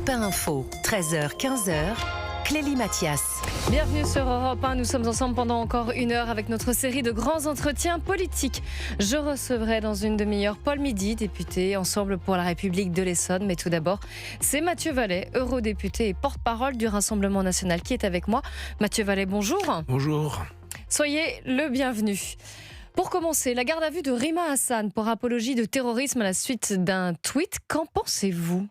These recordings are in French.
Europe 1 Info, 13h-15h, Clélie Mathias. Bienvenue sur Europe 1, nous sommes ensemble pendant encore une heure avec notre série de grands entretiens politiques. Je recevrai dans une demi-heure Paul Midi, député Ensemble pour la République de l'Essonne. Mais tout d'abord, c'est Mathieu Vallet, eurodéputé et porte-parole du Rassemblement national qui est avec moi. Mathieu Vallet, bonjour. Bonjour. Soyez le bienvenu. Pour commencer, la garde à vue de Rima Hassan pour apologie de terrorisme à la suite d'un tweet. Qu'en pensez-vous ?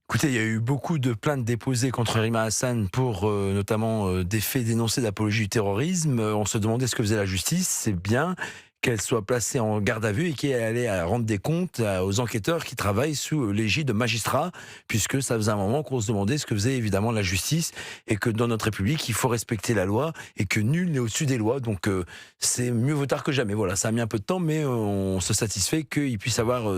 Écoutez, il y a eu beaucoup de plaintes déposées contre Rima Hassan pour notamment des faits dénoncés d'apologie du terrorisme. On se demandait ce que faisait la justice. C'est bien qu'elle soit placée en garde à vue et qu'elle allait rendre des comptes aux enquêteurs qui travaillent sous l'égide de magistrats, puisque ça faisait un moment qu'on se demandait ce que faisait évidemment la justice et que dans notre République, il faut respecter la loi et que nul n'est au-dessus des lois. Donc c'est mieux vaut tard que jamais. Voilà, ça a mis un peu de temps, mais on se satisfait qu'il puisse y avoir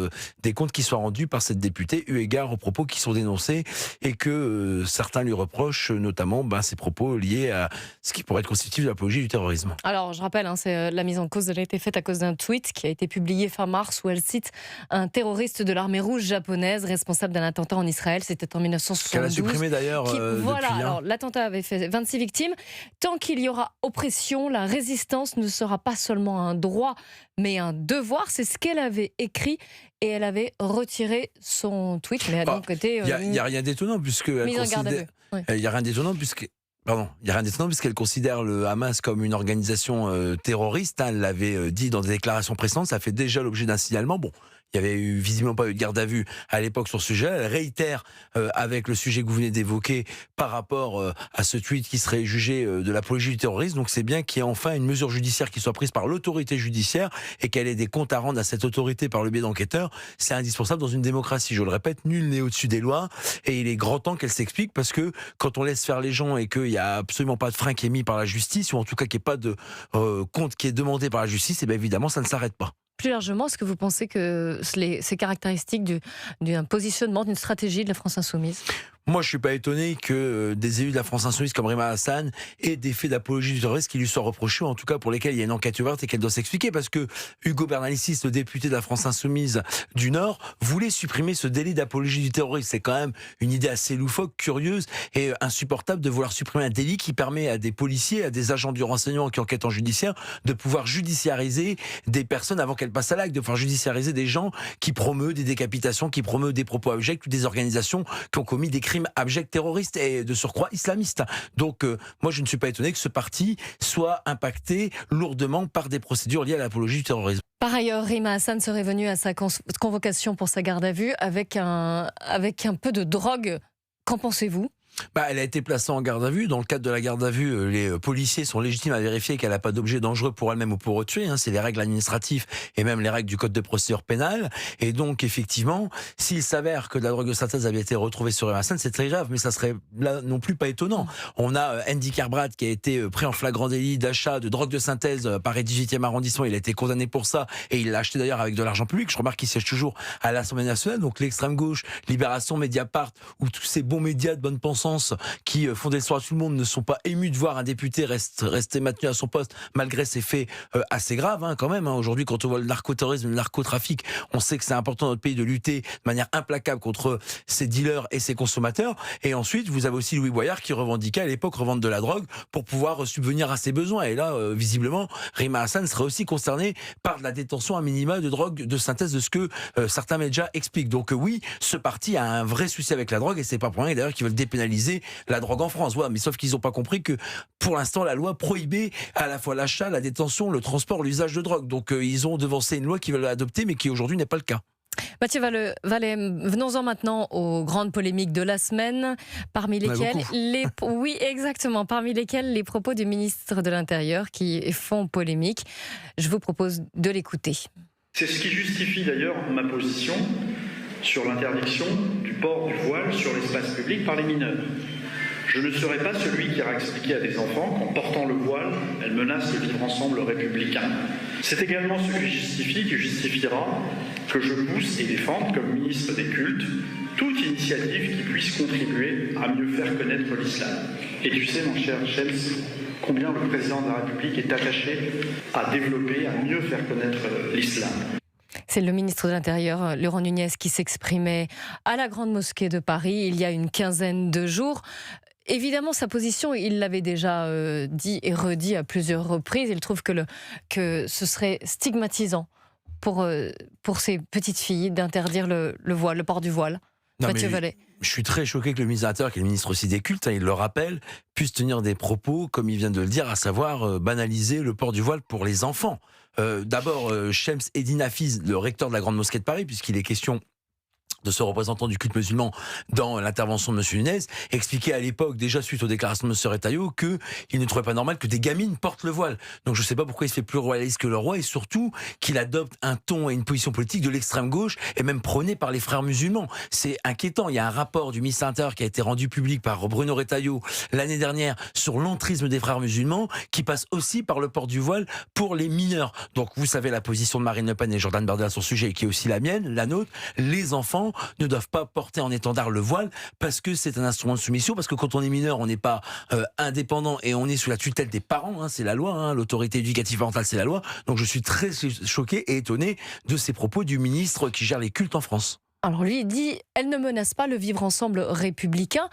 des comptes qui soient rendus par cette députée, eu égard aux propos qui sont dénoncés et que certains lui reprochent, notamment ces propos liés à ce qui pourrait être constitutif de l'apologie du terrorisme. Alors, je rappelle, c'est la mise en cause, elle a été faite à cause d'un tweet qui a été publié fin mars où elle cite un terroriste de l'armée rouge japonaise responsable d'un attentat en Israël. C'était en 1972. Qu'elle a supprimé d'ailleurs voilà, depuis. alors l'attentat avait fait 26 victimes. Tant qu'il y aura oppression, la résistance ne sera pas seulement un droit, mais un devoir. C'est ce qu'elle avait écrit et elle avait retiré son tweet. Mais donc été. Il n'y a rien d'étonnant puisque mise en garde à vue. Il n'y a rien d'étonnant puisque. Pardon, il n'y a rien d'étonnant puisqu'elle considère le Hamas comme une organisation terroriste. Elle l'avait dit dans des déclarations précédentes, ça fait déjà l'objet d'un signalement. Bon, il n'y avait visiblement pas eu de garde à vue à l'époque sur ce sujet. Elle réitère avec le sujet que vous venez d'évoquer par rapport à ce tweet qui serait jugé de l'apologie du terrorisme. Donc c'est bien qu'il y ait enfin une mesure judiciaire qui soit prise par l'autorité judiciaire et qu'elle ait des comptes à rendre à cette autorité par le biais d'enquêteurs. C'est indispensable dans une démocratie. Je le répète, nul n'est au-dessus des lois et il est grand temps qu'elle s'explique parce que quand on laisse faire les gens et qu'il n'y a absolument pas de frein qui est mis par la justice ou en tout cas qu'il n'y ait pas de compte qui est demandé par la justice, et bien évidemment ça ne s'arrête pas. Plus largement, est-ce que vous pensez que ces caractéristiques d'un positionnement, d'une stratégie de la France insoumise ? Moi, je suis pas étonné que des élus de la France insoumise comme Rima Hassan aient des faits d'apologie du terrorisme qui lui soient reprochés, en tout cas pour lesquels il y a une enquête ouverte et qu'elle doit s'expliquer, parce que Hugo Bernalicis, le député de la France insoumise du Nord, voulait supprimer ce délit d'apologie du terrorisme. C'est quand même une idée assez loufoque, curieuse et insupportable de vouloir supprimer un délit qui permet à des policiers, à des agents du renseignement qui enquêtent en judiciaire, de pouvoir judiciariser des personnes avant qu'elles passent à l'acte, de pouvoir judiciariser des gens qui promeuvent des décapitations, qui promeuvent des propos abjects ou des organisations qui ont commis des crimes abjects terroristes et de surcroît islamistes. Donc moi je ne suis pas étonné que ce parti soit impacté lourdement par des procédures liées à l'apologie du terrorisme. Par ailleurs, Rima Hassan serait venue à sa convocation pour sa garde à vue avec un peu de drogue. Qu'en pensez-vous ? Elle a été placée en garde à vue. Dans le cadre de la garde à vue, les policiers sont légitimes à vérifier qu'elle n'a pas d'objet dangereux pour elle-même ou pour autrui. C'est les règles administratives et même les règles du code de procédure pénale. Et donc, effectivement, s'il s'avère que de la drogue de synthèse avait été retrouvée sur Rima Hassan, c'est très grave, mais ça serait là non plus pas étonnant. On a Andy Kerbrad qui a été pris en flagrant délit d'achat de drogue de synthèse par le 18e arrondissement. Il a été condamné pour ça et il l'a acheté d'ailleurs avec de l'argent public. Je remarque qu'il siège toujours à l'Assemblée nationale. Donc l'extrême gauche, Libération, Mediapart, ou tous ces bons médias de bonne pensance qui font des soirs à tout le monde ne sont pas émus de voir un député rester maintenu à son poste malgré ces faits assez graves quand même. Aujourd'hui, quand on voit le narcoterrorisme, le narcotrafic, on sait que c'est important dans notre pays de lutter de manière implacable contre ces dealers et ces consommateurs. Et ensuite, vous avez aussi Louis Boyard qui revendiquait à l'époque revendre de la drogue pour pouvoir subvenir à ses besoins. Et là, visiblement, Rima Hassan serait aussi concernée par la détention à minima de drogue de synthèse de ce que certains médias expliquent. Donc oui, ce parti a un vrai souci avec la drogue et c'est pas pour rien d'ailleurs qu'ils veulent dépénaliser la drogue en France. Ouais, mais sauf qu'ils n'ont pas compris que pour l'instant la loi prohibait à la fois l'achat, la détention, le transport, l'usage de drogue. Donc ils ont devancé une loi qu'ils veulent adopter mais qui aujourd'hui n'est pas le cas. Mathieu Vallet, venons-en maintenant aux grandes polémiques de la semaine, parmi lesquelles parmi lesquelles les propos du ministre de l'Intérieur qui font polémique. Je vous propose de l'écouter. C'est ce qui justifie d'ailleurs ma position sur l'interdiction du port du voile sur l'espace public par les mineurs. Je ne serai pas celui qui ira expliquer à des enfants qu'en portant le voile, elles menacent le vivre ensemble républicain. C'est également ce qui justifiera que je pousse et défende comme ministre des cultes toute initiative qui puisse contribuer à mieux faire connaître l'islam. Et tu sais, mon cher Shams, combien le président de la République est attaché à développer, à mieux faire connaître l'islam. C'est le ministre de l'Intérieur, Laurent Nunez, qui s'exprimait à la Grande Mosquée de Paris il y a une quinzaine de jours. Évidemment, sa position, il l'avait déjà dit et redit à plusieurs reprises. Il trouve que ce serait stigmatisant pour ces petites filles d'interdire le voile, le port du voile. Non, Mathieu Vallet. Je suis très choqué que le ministre de l'Intérieur, qui est le ministre aussi des cultes, il le rappelle, puisse tenir des propos, comme il vient de le dire, à savoir banaliser le port du voile pour les enfants. D'abord, Shems Eddine Hafiz, le recteur de la Grande Mosquée de Paris, puisqu'il est question de ce représentant du culte musulman dans l'intervention de M. Nunez, expliquait à l'époque, déjà suite aux déclarations de M. Retailleau, qu'il ne trouvait pas normal que des gamines portent le voile. Donc je ne sais pas pourquoi il se fait plus royaliste que le roi, et surtout qu'il adopte un ton et une position politique de l'extrême gauche, et même prôné par les frères musulmans. C'est inquiétant. Il y a un rapport du ministère de l'Intérieur qui a été rendu public par Bruno Retailleau l'année dernière sur l'entrisme des frères musulmans, qui passe aussi par le port du voile pour les mineurs. Donc vous savez la position de Marine Le Pen et Jordan Bardella sur ce sujet, qui est aussi la mienne, la nôtre. Les enfants ne doivent pas porter en étendard le voile parce que c'est un instrument de soumission, parce que quand on est mineur, on n'est pas indépendant et on est sous la tutelle des parents, hein, c'est la loi, hein, l'autorité éducative parentale, c'est la loi. Donc je suis très choqué et étonné de ces propos du ministre qui gère les cultes en France. Alors lui, il dit « Elle ne menace pas le vivre ensemble républicain ».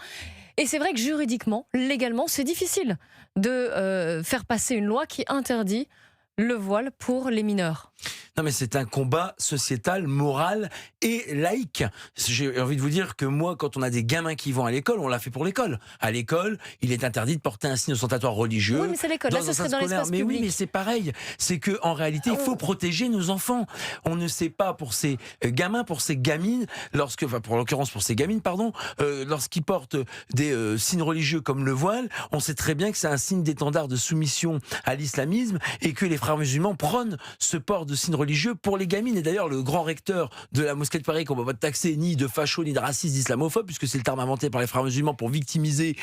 Et c'est vrai que juridiquement, légalement, c'est difficile de faire passer une loi qui interdit le voile pour les mineurs. Non mais c'est un combat sociétal, moral et laïque. J'ai envie de vous dire que moi, quand on a des gamins qui vont à l'école, on l'a fait pour l'école. À l'école, il est interdit de porter un signe ostentatoire religieux. Oui, mais c'est l'école. Là, ce serait dans l'espace public. Mais oui, mais c'est pareil. C'est que en réalité, il faut protéger nos enfants. On ne sait pas pour ces gamins, pour ces gamines, pour l'occurrence pour ces gamines, pardon, lorsqu'ils portent des signes religieux comme le voile, on sait très bien que c'est un signe d'étendard de soumission à l'islamisme et que les frères musulmans prônent ce port de signes religieux pour les gamines. Et d'ailleurs, le grand recteur de la mosquée de Paris, qu'on ne va pas taxer ni de facho, ni de raciste, d'islamophobe, puisque c'est le terme inventé par les frères musulmans pour victimiser,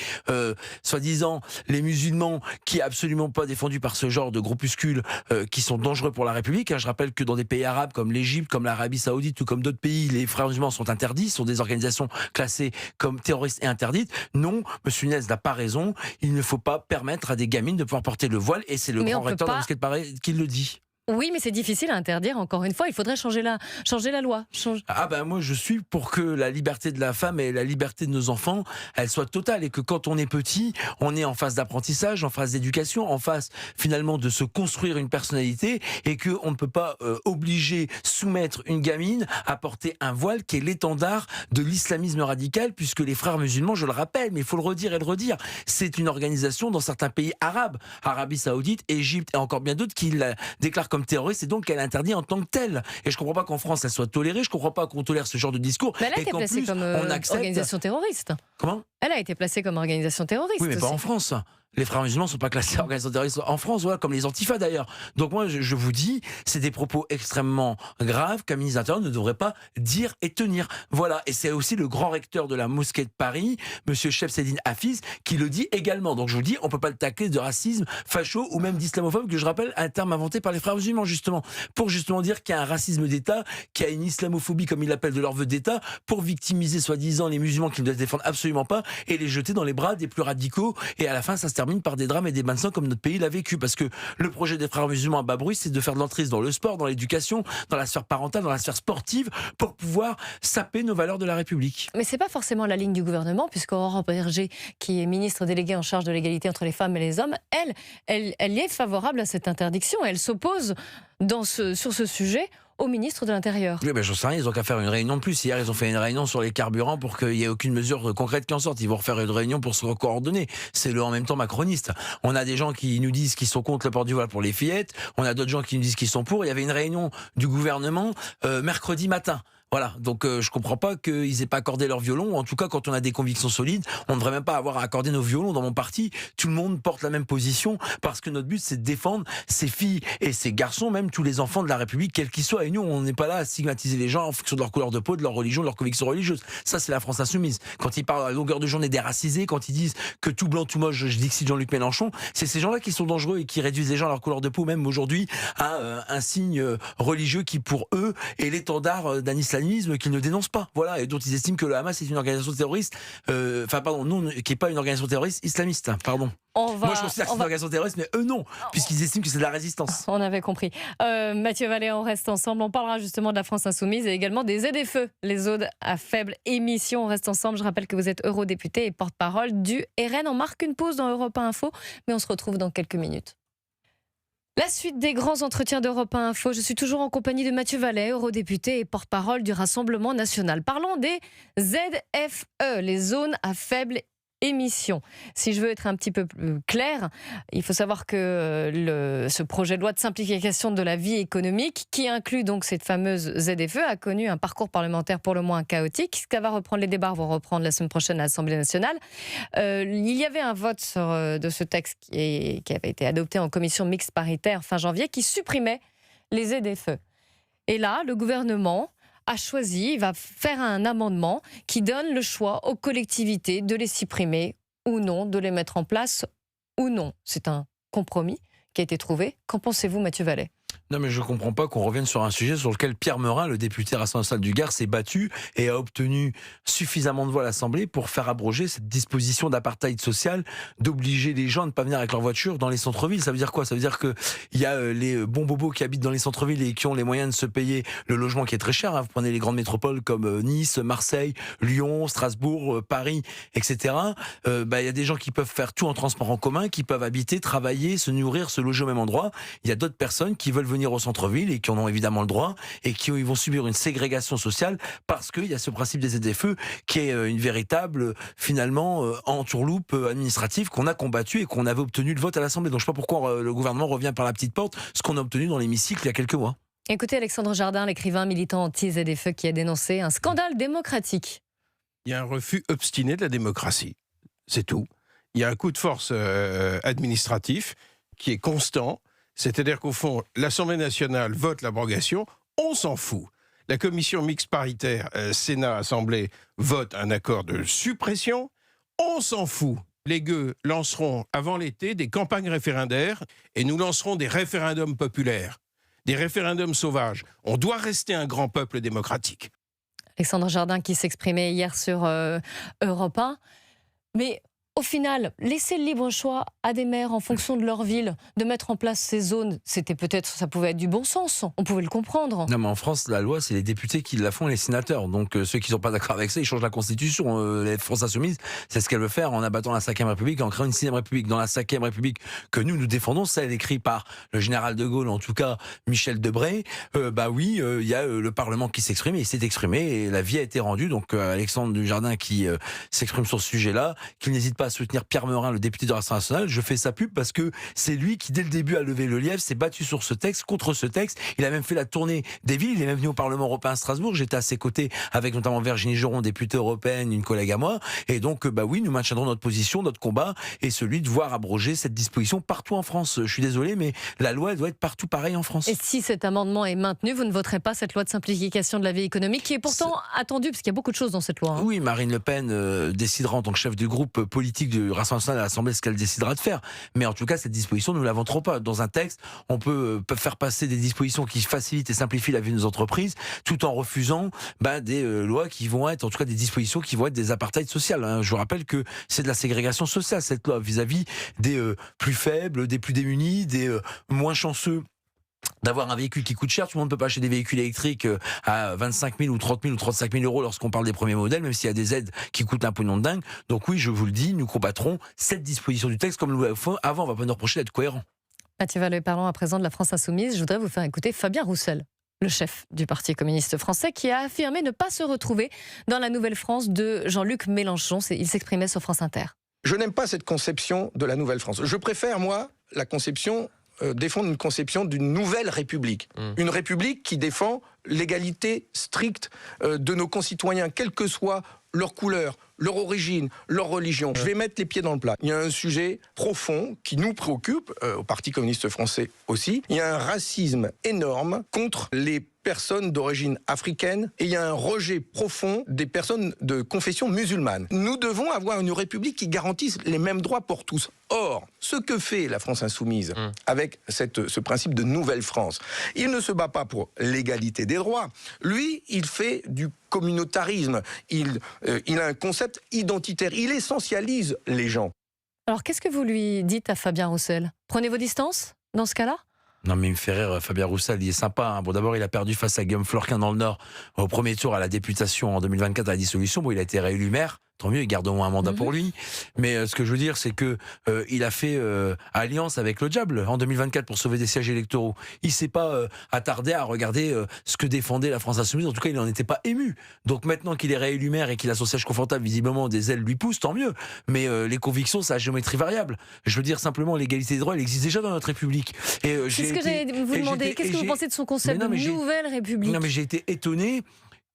soi-disant, les musulmans qui est absolument pas défendus par ce genre de groupuscules qui sont dangereux pour la République. Hein, je rappelle que dans des pays arabes comme l'Égypte, comme l'Arabie Saoudite ou comme d'autres pays, les frères musulmans sont interdits, sont des organisations classées comme terroristes et interdites. Non, M. Nunez n'a pas raison. Il ne faut pas permettre à des gamines de pouvoir porter le voile, et c'est le grand recteur de la mosquée de Paris qui le dit. Oui, mais c'est difficile à interdire, encore une fois. Il faudrait changer la loi. Ah ben moi, je suis pour que la liberté de la femme et la liberté de nos enfants, elle soit totale. Et que quand on est petit, on est en phase d'apprentissage, en phase d'éducation, en phase finalement de se construire une personnalité. Et qu'on ne peut pas obliger, soumettre une gamine à porter un voile qui est l'étendard de l'islamisme radical. Puisque les frères musulmans, je le rappelle, mais il faut le redire et le redire, c'est une organisation dans certains pays arabes, Arabie Saoudite, Égypte et encore bien d'autres, qui la déclarent comme terroriste, et donc qu'elle est interdite en tant que telle. Et je comprends pas qu'en France elle soit tolérée, je comprends pas qu'on tolère ce genre de discours. Mais elle a été placée comme organisation terroriste. Comment ? Elle a été placée comme organisation terroriste. Oui, mais pas en France. Les frères musulmans ne sont pas classés organisation terroriste en France, voilà, comme les Antifa d'ailleurs. Donc moi, je vous dis, c'est des propos extrêmement graves qu'un ministre de l'Intérieur ne devrait pas dire et tenir. Voilà, et c'est aussi le grand recteur de la mosquée de Paris, monsieur Shems Eddine Hafiz, qui le dit également. Donc je vous dis, on peut pas le tacler de racisme, facho ou même d'islamophobe, que je rappelle, un terme inventé par les frères musulmans justement, pour justement dire qu'il y a un racisme d'État, qu'il y a une islamophobie comme ils l'appellent de leur vœu d'État, pour victimiser soi-disant les musulmans qui ne doivent défendre absolument pas et les jeter dans les bras des plus radicaux. Et à la fin, ça se termine par des drames et des bains de sang comme notre pays l'a vécu. Parce que le projet des frères musulmans à bas bruit, c'est de faire de l'entrisme dans le sport, dans l'éducation, dans la sphère parentale, dans la sphère sportive, pour pouvoir saper nos valeurs de la République. Mais c'est pas forcément la ligne du gouvernement, puisque Aurore Bergé, qui est ministre déléguée en charge de l'égalité entre les femmes et les hommes, elle est favorable à cette interdiction. Elle s'oppose sur ce sujet au ministre de l'Intérieur. Oui, ben j'en sais rien, ils ont qu'à faire une réunion de plus. Hier, ils ont fait une réunion sur les carburants pour qu'il n'y ait aucune mesure concrète qui en sorte. Ils vont refaire une réunion pour se coordonner. C'est le en même temps macroniste. On a des gens qui nous disent qu'ils sont contre le port du voile pour les fillettes. On a d'autres gens qui nous disent qu'ils sont pour. Il y avait une réunion du gouvernement mercredi matin. Voilà, donc je comprends pas qu'ils aient pas accordé leur violon. En tout cas, quand on a des convictions solides, on ne devrait même pas avoir à accorder nos violons. Dans mon parti, tout le monde porte la même position parce que notre but, c'est de défendre ces filles et ces garçons, même tous les enfants de la République, quels qu'ils soient. Et nous, on n'est pas là à stigmatiser les gens en fonction de leur couleur de peau, de leur religion, de leur conviction religieuse. Ça, c'est la France insoumise. Quand ils parlent à longueur de journée des racisés, quand ils disent que tout blanc, tout moche, je dis que c'est Jean-Luc Mélenchon, c'est ces gens-là qui sont dangereux et qui réduisent les gens à leur couleur de peau, même aujourd'hui, à un signe religieux qui, pour eux, est l'étendard d'un islamisme islamisme qu'ils ne dénoncent pas, voilà, et dont ils estiment que le Hamas est une organisation terroriste, qui n'est pas une organisation terroriste islamiste, pardon. Moi je considère que c'est une organisation terroriste, mais eux non, puisqu'ils estiment que c'est de la résistance. On avait compris. Mathieu Vallée, on reste ensemble, on parlera justement de la France Insoumise et également des ZFE, les zones à faible émission. On reste ensemble, je rappelle que vous êtes eurodéputé et porte-parole du RN. On marque une pause dans Europe 1 Info, mais on se retrouve dans quelques minutes. La suite des grands entretiens d'Europe 1 Info. Je suis toujours en compagnie de Mathieu Vallée, eurodéputé et porte-parole du Rassemblement national. Parlons des ZFE, les zones à faible émission. Si je veux être un petit peu plus clair, il faut savoir que ce projet de loi de simplification de la vie économique, qui inclut donc cette fameuse ZFE, a connu un parcours parlementaire pour le moins chaotique. Ça va reprendre, les débats vont reprendre la semaine prochaine à l'Assemblée nationale. Il y avait un vote de ce texte qui avait été adopté en commission mixte paritaire fin janvier, qui supprimait les ZFE. Et là, le gouvernement a choisi, il va faire un amendement qui donne le choix aux collectivités de les supprimer ou non, de les mettre en place ou non. C'est un compromis qui a été trouvé. Qu'en pensez-vous, Mathieu Vallée ? Non, mais je ne comprends pas qu'on revienne sur un sujet sur lequel Pierre Meurin, le député Rassemblement national du Gard, s'est battu et a obtenu suffisamment de voix à l'Assemblée pour faire abroger cette disposition d'apartheid social, d'obliger les gens à ne pas venir avec leur voiture dans les centres-villes. Ça veut dire quoi ? Ça veut dire qu'il y a les bons bobos qui habitent dans les centres-villes et qui ont les moyens de se payer le logement qui est très cher. Vous prenez les grandes métropoles comme Nice, Marseille, Lyon, Strasbourg, Paris, etc. Il y a des gens qui peuvent faire tout en transport en commun, qui peuvent habiter, travailler, se nourrir, se loger au même endroit. Il y a d'autres personnes qui veulent venir au centre-ville et qui en ont évidemment le droit et qui vont subir une ségrégation sociale parce qu'il y a ce principe des ZFE qui est une véritable, finalement, entourloupe administrative qu'on a combattu et qu'on avait obtenu le vote à l'Assemblée. Donc je ne sais pas pourquoi le gouvernement revient par la petite porte, ce qu'on a obtenu dans l'hémicycle il y a quelques mois. Écoutez Alexandre Jardin, l'écrivain militant anti-ZFE qui a dénoncé un scandale démocratique. Il y a un refus obstiné de la démocratie, c'est tout. Il y a un coup de force administratif qui est constant. C'est-à-dire qu'au fond, l'Assemblée nationale vote l'abrogation, on s'en fout. La commission mixte paritaire Sénat-Assemblée vote un accord de suppression, on s'en fout. Les gueux lanceront avant l'été des campagnes référendaires et nous lancerons des référendums populaires, des référendums sauvages. On doit rester un grand peuple démocratique. Alexandre Jardin qui s'exprimait hier sur Europe 1. Mais au final, laisser le libre choix à des maires en fonction de leur ville, de mettre en place ces zones, ça pouvait être du bon sens, on pouvait le comprendre. Non, mais en France, la loi, c'est les députés qui la font et les sénateurs. Donc ceux qui ne sont pas d'accord avec ça, ils changent la Constitution. La France Insoumise, c'est ce qu'elle veut faire en abattant la 5e République, en créant une 6e République. Dans la 5e République que nous défendons, celle écrite par le général de Gaulle, en tout cas Michel Debré, il y a le Parlement qui s'exprime et il s'est exprimé et la vie a été rendue. Donc Alexandre Dujardin qui s'exprime sur ce sujet-là, qui n'hésite pas à soutenir Pierre Meurin, le député du Rassemblement national. Je fais sa pub parce que c'est lui qui, dès le début, a levé le lièvre, s'est battu sur ce texte, contre ce texte. Il a même fait la tournée des villes. Il est même venu au Parlement européen à Strasbourg. J'étais à ses côtés avec notamment Virginie Joron, députée européenne, une collègue à moi. Et donc, nous maintiendrons notre position, notre combat, et celui de voir abroger cette disposition partout en France. Je suis désolé, mais la loi, elle doit être partout pareil en France. Et si cet amendement est maintenu, vous ne voterez pas cette loi de simplification de la vie économique, qui est pourtant attendue, parce qu'il y a beaucoup de choses dans cette loi. Oui, Marine Le Pen décidera en tant que chef du groupe politique du Rassemblement national à l'Assemblée ce qu'elle décidera de faire. Mais en tout cas, cette disposition, nous ne la voterons pas. Dans un texte, on peut faire passer des dispositions qui facilitent et simplifient la vie de nos entreprises, tout en refusant des lois qui vont être, en tout cas des dispositions qui vont être des apartheids sociales. Je vous rappelle que c'est de la ségrégation sociale, cette loi, vis-à-vis des plus faibles, des plus démunis, des moins chanceux d'avoir un véhicule qui coûte cher. Tout le monde ne peut pas acheter des véhicules électriques à 25 000 ou 30 000 ou 35 000 euros lorsqu'on parle des premiers modèles, même s'il y a des aides qui coûtent un pognon de dingue. Donc oui, je vous le dis, nous combattrons cette disposition du texte comme nous l'avons fait avant. On va pas nous reprocher d'être cohérent. Mathieu Vallée, parlons à présent de la France Insoumise. Je voudrais vous faire écouter Fabien Roussel, le chef du Parti communiste français, qui a affirmé ne pas se retrouver dans la nouvelle France de Jean-Luc Mélenchon. Il s'exprimait sur France Inter. Je n'aime pas cette conception de la nouvelle France. Je préfère, moi, la conception défendre une conception d'une nouvelle République. Une République qui défend l'égalité stricte de nos concitoyens, quelle que soit leur couleur, leur origine, leur religion. Je vais mettre les pieds dans le plat. Il y a un sujet profond qui nous préoccupe, au Parti communiste français aussi. Il y a un racisme énorme contre les personnes d'origine africaine et il y a un rejet profond des personnes de confession musulmane. Nous devons avoir une république qui garantisse les mêmes droits pour tous. Or, ce que fait la France insoumise avec ce principe de nouvelle France, il ne se bat pas pour l'égalité des droits. Lui, il fait du communautarisme. Il a un concept identitaire. Il essentialise les gens. Alors, qu'est-ce que vous lui dites à Fabien Roussel? Prenez vos distances dans ce cas-là? Non mais il me fait rire, Fabien Roussel, il est sympa. Hein. Bon, d'abord, il a perdu face à Guillaume Florquin dans le Nord au premier tour à la députation en 2024 à la dissolution. Bon, il a été réélu maire. Tant mieux, il garde au moins un mandat pour lui. Mais ce que je veux dire, c'est que il a fait alliance avec le diable en 2024 pour sauver des sièges électoraux. Il s'est pas attardé à regarder ce que défendait la France insoumise. En tout cas, il n'en était pas ému. Donc maintenant qu'il est réélu maire et qu'il a son siège confortable, visiblement des ailes lui poussent, tant mieux. Mais les convictions, c'est à géométrie variable. Je veux dire simplement, l'égalité des droits, elle existe déjà dans notre République. C'est ce que j'allais vous demander. Qu'est-ce que vous pensez de son concept de nouvelle République? Non, mais j'ai été étonné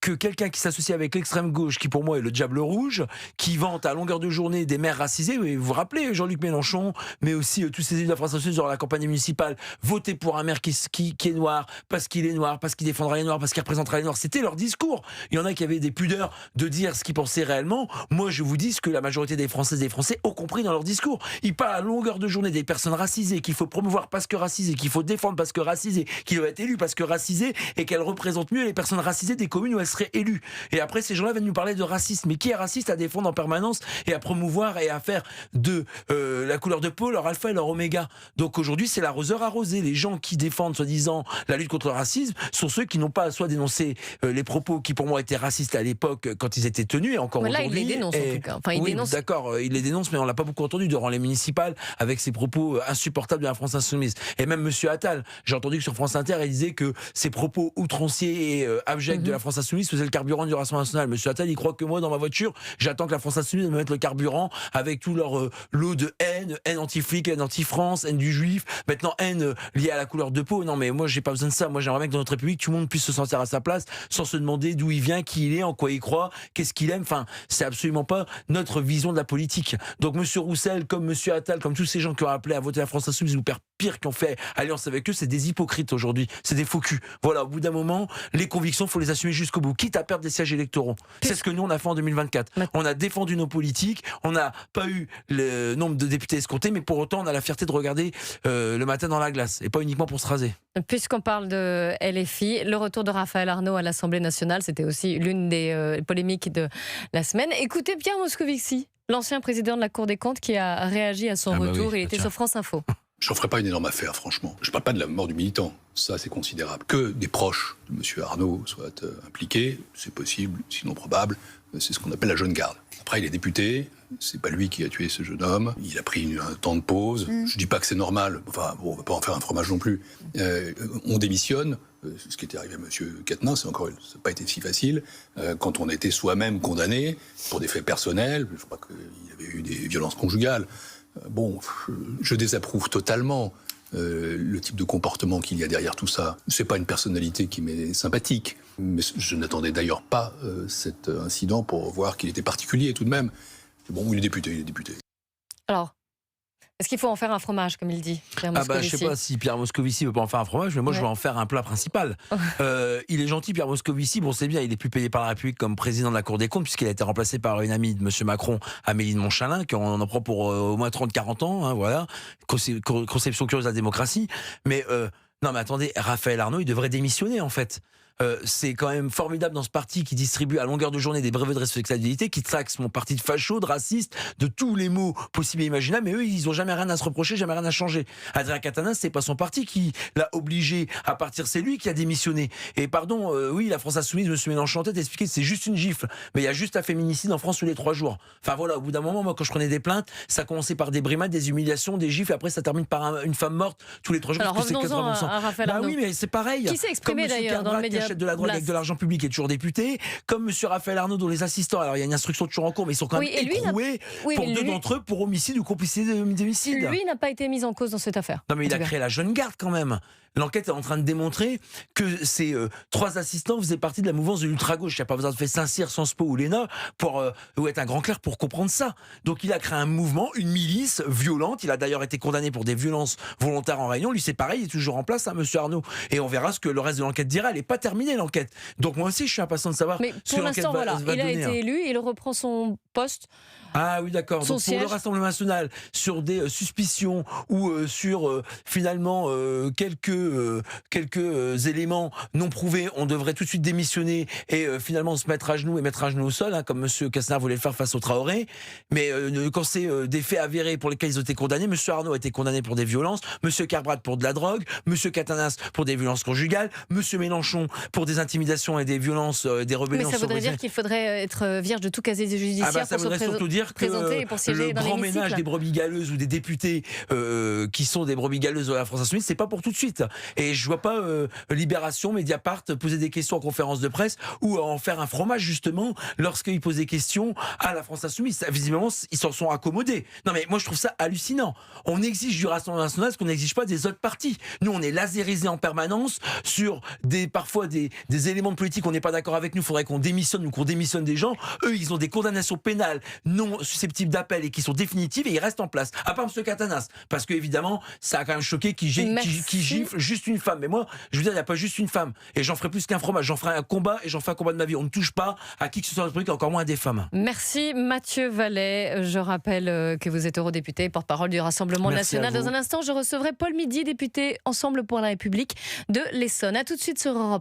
que quelqu'un qui s'associe avec l'extrême gauche, qui pour moi est le diable rouge, qui vante à longueur de journée des maires racisés, vous vous rappelez Jean-Luc Mélenchon, mais aussi tous ces élus de la France insoumise dans la campagne municipale, voter pour un maire qui est noir, parce qu'il est noir, parce qu'il défendra les noirs, parce qu'il représentera les noirs, c'était leur discours. Il y en a qui avaient des pudeurs de dire ce qu'ils pensaient réellement. Moi, je vous dis ce que la majorité des Françaises et des Français ont compris dans leur discours. Ils parlent à longueur de journée des personnes racisées, qu'il faut promouvoir parce que racisées, qu'il faut défendre parce que racisées, qui doivent être élues parce que racisées, et qu'elles représentent mieux les personnes racisées des communes où elles seraient élues. Et après, ces gens-là viennent nous parler de racisme. Mais qui est raciste à défendre en permanence et à promouvoir et à faire de la couleur de peau leur alpha et leur oméga? Donc aujourd'hui, c'est l'arroseur arrosé. Les gens qui défendent, soi-disant, la lutte contre le racisme sont ceux qui n'ont pas soit dénoncé les propos qui, pour moi, étaient racistes à l'époque quand ils étaient tenus, et encore aujourd'hui. Là, il les dénonce, en tout cas. Enfin, il dénonce. D'accord, il les dénonce, mais on l'a pas beaucoup entendu durant les municipales avec ses propos insupportables de la France insoumise. Et même Monsieur Attal, j'ai entendu que sur France Inter, il disait que ses propos outranciers et abjects de la France insoumise faisaient le carburant du Rassemblement national. Monsieur Attal, il croit que moi, dans ma voiture, j'attends que la France insoumise me mette le carburant avec tout leur lot de haine anti-flic, haine anti-France, haine du juif, maintenant haine liée à la couleur de peau. Non, mais moi, j'ai pas besoin de ça. Moi, j'aimerais bien que dans notre République, tout le monde puisse se sentir à sa place sans se demander d'où il vient, qui il est, en quoi il croit, qu'est-ce qu'il aime. Enfin, c'est absolument pas notre vision de la politique. Donc, Monsieur Roussel, comme Monsieur Attal, comme tous ces gens qui ont appelé à voter la France insoumise, ou pire, qui ont fait alliance avec eux, c'est des hypocrites aujourd'hui. C'est des faux culs. Voilà, au bout d'un moment, les convictions, faut les assumer jusqu'au bout, quitte à perdre des sièges électoraux. C'est ce que nous, on a fait en 2024. On a défendu nos politiques, on n'a pas eu le nombre de députés escomptés, mais pour autant, on a la fierté de regarder le matin dans la glace, et pas uniquement pour se raser. Puisqu'on parle de LFI, le retour de Raphaël Arnaud à l'Assemblée nationale, c'était aussi l'une des polémiques de la semaine. Écoutez Pierre Moscovici, l'ancien président de la Cour des comptes, qui a réagi à son retour. Il était sur France Info. Je n'en ferai pas une énorme affaire, franchement. Je ne parle pas de la mort du militant, ça c'est considérable. Que des proches de M. Arnaud soient impliqués, c'est possible, sinon probable, c'est ce qu'on appelle la jeune garde. Après, il est député, c'est pas lui qui a tué ce jeune homme, il a pris un temps de pause, je dis pas que c'est normal, enfin bon, on va pas en faire un fromage non plus. On démissionne, ce qui était arrivé à M. Quatennens, ça n'a pas été si facile, quand on a été soi-même condamné pour des faits personnels, je crois qu'il avait eu des violences conjugales. Bon, je désapprouve totalement le type de comportement qu'il y a derrière tout ça. C'est pas une personnalité qui m'est sympathique, mais je n'attendais d'ailleurs pas cet incident pour voir qu'il était particulier tout de même. Bon, il est député, Alors, est-ce qu'il faut en faire un fromage, comme il dit, Pierre Moscovici? Je sais pas si Pierre Moscovici veut pas en faire un fromage, mais moi je vais en faire un plat principal. Il est gentil, Pierre Moscovici. Bon, c'est bien, il est plus payé par la République comme président de la Cour des comptes, puisqu'il a été remplacé par une amie de M. Macron, Amélie de Montchalin, qui en prend pour au moins 30-40 ans. Hein, voilà. Conception curieuse de la démocratie. Mais non, mais attendez, Raphaël Arnaud, il devrait démissionner en fait. C'est quand même formidable dans ce parti qui distribue à longueur de journée des brevets de respectabilité, qui taxe mon parti de facho, de raciste, de tous les mots possibles et imaginables, mais eux, ils ont jamais rien à se reprocher, jamais rien à changer. Adrien Quatennens, c'est pas son parti qui l'a obligé à partir, c'est lui qui a démissionné. Et pardon, oui, la France insoumise, M. Mélenchon en tête, expliqué que c'est juste une gifle, mais il y a juste un féminicide en France tous les 3 jours. Enfin voilà, au bout d'un moment, moi, quand je prenais des plaintes, ça commençait par des brimades, des humiliations, des gifles, et après ça termine par une femme morte tous les 3 jours. Alors revenons-en à Raphaël Arnaud. Oui, mais c'est pareil. Qui s'est exprimé d'ailleurs dans le média de la drogue avec de l'argent public est toujours député, comme M. Raphaël Arnaud dont les assistants, alors il y a une instruction toujours en cours, mais ils sont quand même écroués pour 2 d'entre eux pour homicide ou complicité d'homicide. Lui n'a pas été mis en cause dans cette affaire. Non mais il a créé la jeune garde quand même. L'enquête est en train de démontrer que ces 3 assistants faisaient partie de la mouvance de l'ultra-gauche. Il n'y a pas besoin de faire Saint-Cyr, Sciences Po ou l'ENA pour être un grand clerc pour comprendre ça. Donc il a créé un mouvement, une milice violente. Il a d'ailleurs été condamné pour des violences volontaires en Réunion. Lui c'est pareil, il est toujours en place, hein, M. Arnaud. Et on verra ce que le reste de l'enquête dira. Elle n'est pas terminée. terminée l'enquête. Donc moi aussi, je suis impatient de savoir Mais ce que pour l'enquête l'instant, va il a donner. été élu, il reprend son poste. Ah oui, d'accord. Son Donc pour le siège. Rassemblement national, sur des suspicions ou sur finalement quelques éléments non prouvés, on devrait tout de suite démissionner et finalement se mettre à genoux au sol, hein, comme M. Castaner voulait le faire face au Traoré. Mais quand c'est des faits avérés pour lesquels ils ont été condamnés, M. Arnaud a été condamné pour des violences, M. Carbrad pour de la drogue, M. Catanas pour des violences conjugales, M. Mélenchon pour des intimidations et des violences, des Mais rébellions. ça voudrait dire qu'il faudrait être vierge de tout casier judiciaire ça pour se voudrait surtout dire que présenter et pour siéger le dans grand l'hémicycle. ménage des brebis galeuses ou des députés qui sont des brebis galeuses de la France Insoumise, c'est pas pour tout de suite. Et je vois pas Libération, Mediapart poser des questions en conférence de presse ou en faire un fromage justement lorsqu'ils posent des questions à la France Insoumise. Visiblement, ils s'en sont accommodés. Non mais moi je trouve ça hallucinant. On exige du Rassemblement national ce qu'on n'exige pas des autres partis. Nous on est lasérisés en permanence sur parfois des éléments de politique, on n'est pas d'accord avec nous, il faudrait qu'on démissionne ou qu'on démissionne des gens. Eux ils ont des condamnations pénales non susceptibles d'appel et qui sont définitives et ils restent en place. À part M. Catanas, parce que évidemment ça a quand même choqué qui gifle juste une femme. Mais moi je veux dire, il n'y a pas juste une femme et j'en ferai plus qu'un fromage, j'en ferai un combat et j'en ferai un combat de ma vie. On ne touche pas à qui que ce soit dans le politique, encore moins à des femmes. Merci Mathieu Vallet. Je rappelle que vous êtes eurodéputé et porte-parole du Rassemblement Merci national. à vous. Dans un instant, je recevrai Paul Midi, député Ensemble pour la République de l'Essonne. A tout de suite sur Europe.